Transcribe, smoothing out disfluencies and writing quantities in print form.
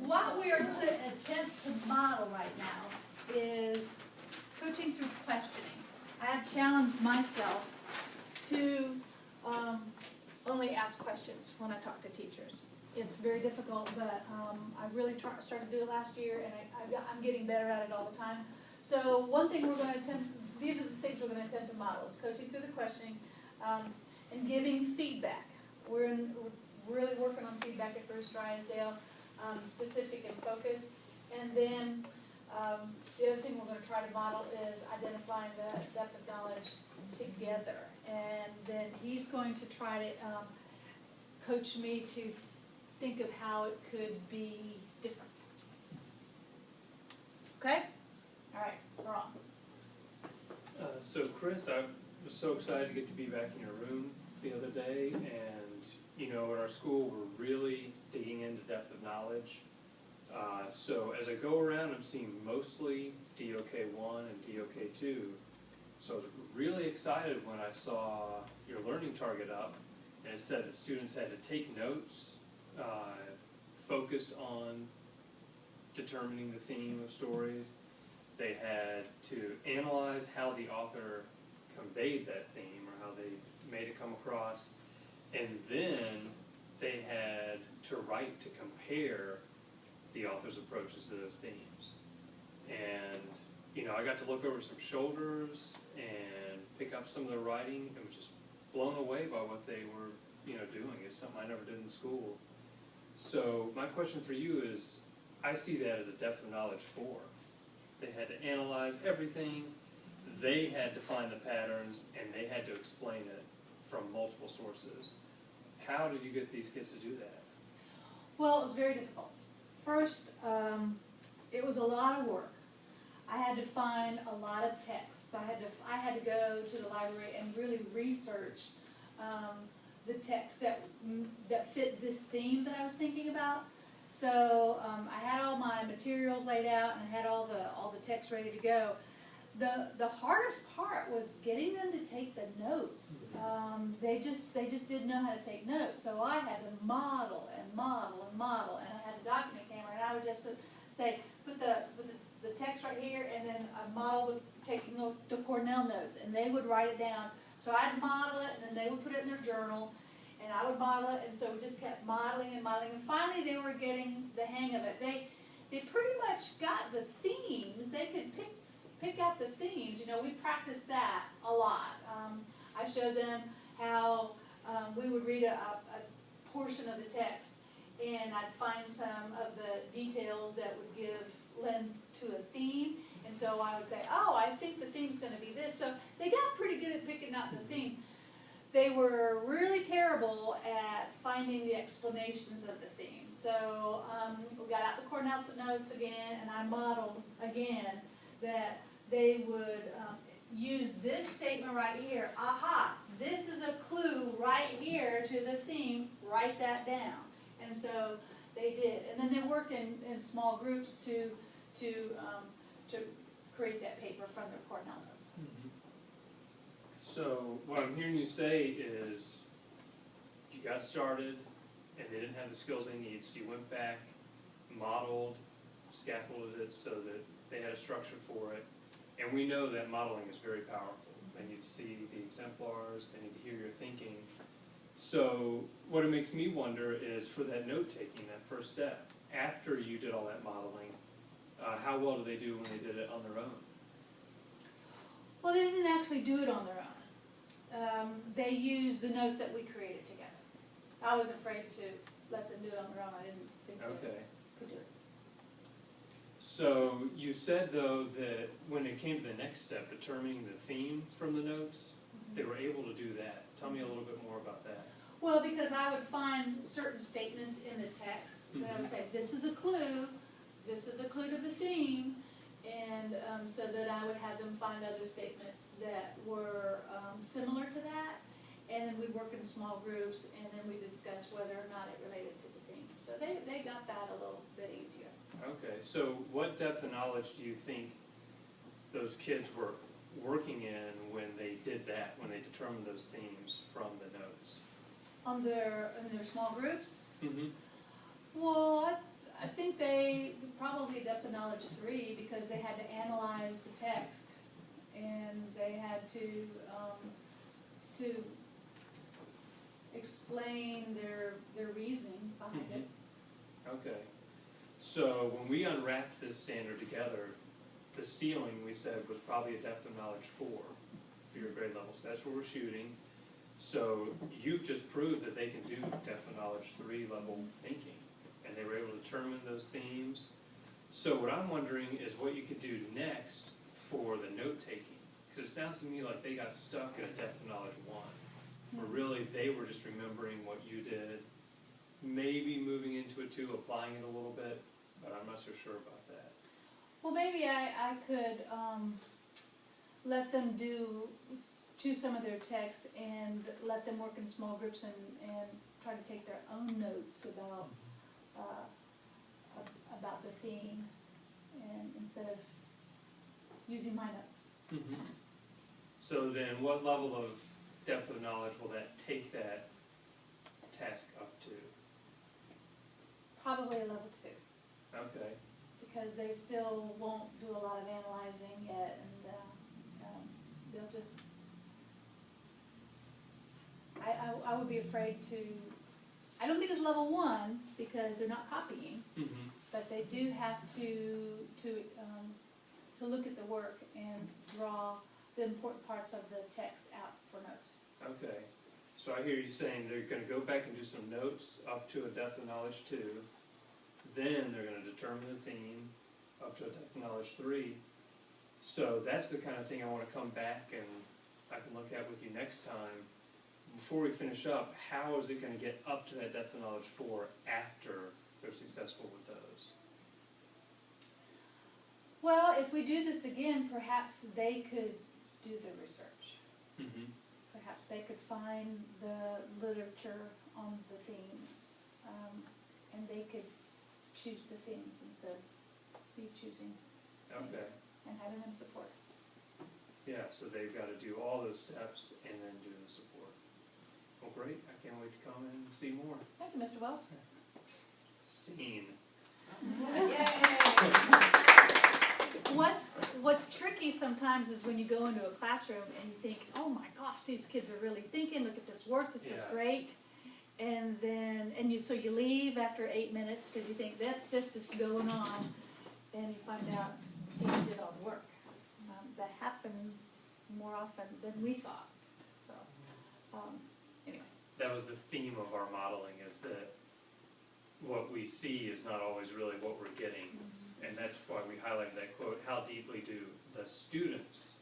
what we are going to attempt to model right now is coaching through questioning. I have challenged myself to only ask questions when I talk to teachers. It's very difficult, but I really started to do it last year, and I'm getting better at it all the time. So one thing we're going to attempt, these are the things we're going to attempt to model, is coaching through the questioning and giving feedback. We're really working on feedback at Bruce Drysdale, specific and focused. And then the other thing we're going to try to model is identifying the depth of knowledge together. And then he's going to try to coach me to think of how it could be different. Okay? All right, we're on. So Chris, I was so excited to get to be back in your room the other day, and you know, at our school we're really digging into depth of knowledge. So as I go around, I'm seeing mostly DOK1 and DOK2. So I was really excited when I saw your learning target up, and it said that students had to take notes focused on determining the theme of stories. They had to analyze how the author conveyed that theme or how they made it come across, and then they had to write to compare the author's approaches to those themes. And you know, I got to look over some shoulders and pick up some of their writing, and was just blown away by what they were, you know, doing. It's something I never did in school. So my question for you is, I see that as a depth of knowledge 4. They had to analyze everything, they had to find the patterns, and they had to explain it from multiple sources. How did you get these kids to do that? Well, it was very difficult. First, it was a lot of work. I had to find a lot of texts. I had to go to the library and really research the texts that fit this theme that I was thinking about. So I had all my materials laid out, and I had all the text ready to go. The hardest part was getting them to take the notes. They just didn't know how to take notes. So I had to model and model and model, and I had a document camera, and I would just say, put the text right here, and then I model taking the Cornell notes, and they would write it down. So I'd model it, and then they would put it in their journal, and I would model it, and so we just kept modeling and modeling, and finally they were getting the hang of it. They pretty much got the themes. They could pick out the themes. You know, we practiced that a lot. I showed them how we would read a portion of the text, and I'd find some of the details that would lend to a theme, and so I would say, oh, I think the theme's going to be this. So they got pretty good at picking out the theme. They were really terrible at finding the explanations of the theme. So we got out the Cornell notes again, and I modeled again that they would use this statement right here. Aha, this is a clue right here to the theme, write that down. And so they did. And then they worked in small groups to create that paper from their Cornell notes. Mm-hmm. So what I'm hearing you say is you got started and they didn't have the skills they need, so you went back, modeled, scaffolded it so that they had a structure for it. And we know that modeling is very powerful. They need to see the exemplars, they need to hear your thinking. So what it makes me wonder is, for that note-taking, that first step, after you did all that modeling, how well do they do when they did it on their own? Well, they didn't actually do it on their own. They used the notes that we created together. I was afraid to let them do it on their own. I didn't think they could do it. So you said, though, that when it came to the next step, determining the theme from the notes, they were able to do that. Tell me a little bit more about that. Well, because I would find certain statements in the text that I would say, this is a clue to the theme, and so that I would have them find other statements that were similar to that, and then we'd work in small groups, and then we discuss whether or not it related to the theme. So they got that a little bit easier. Okay, so what depth of knowledge do you think those kids were working in when they did that, when they determined those themes from the notes? In their small groups? Mm-hmm. Well, I think they probably depth of knowledge 3 because they had to analyze the text and they had to explain their reasoning behind it. Okay. So when we unwrapped this standard together, the ceiling we said was probably a depth of knowledge 4 for your grade levels. That's where we're shooting. So you've just proved that they can do depth of knowledge 3 level thinking, and they were able to determine those themes. So what I'm wondering is what you could do next for the note taking, because it sounds to me like they got stuck at a depth of knowledge 1, where really they were just remembering what you did, maybe moving into a 2, applying it a little bit, but I'm not so sure about that. Well, maybe I could let them choose some of their text and let them work in small groups and try to take their own notes about the theme, and instead of using my notes. Mm-hmm. So then what level of depth of knowledge will that take that task up to? Probably a level 2. Okay. Because they still won't do a lot of analyzing yet, and they'll just. I would be afraid to. I don't think it's level 1 because they're not copying, Mm-hmm. but they do have to look at the work and draw the important parts of the text out for notes. Okay. So I hear you saying they're going to go back and do some notes up to a depth of knowledge 2. Then they're going to determine the theme up to a depth of knowledge 3. So that's the kind of thing I want to come back and I can look at with you next time. Before we finish up, how is it going to get up to that depth of knowledge 4 after they're successful with those? Well, if we do this again, perhaps they could do the research. Mm-hmm. Perhaps they could find the literature on the themes, and they could choose the themes instead of me choosing Okay. things and having them support. Yeah, so they've got to do all those steps and then do the support. Well, great. I can't wait to come in and see more. Thank you, Mr. Wells. Scene. What's tricky sometimes is when you go into a classroom and you think, oh my gosh, these kids are really thinking, look at this work, this is Yeah. great. And then, so you leave after 8 minutes because you think that's just going on, and you find out you did all the work. That happens more often than we thought. So, anyway. That was the theme of our modeling, is that what we see is not always really what we're getting. And that's why we highlighted that quote, how deeply do the students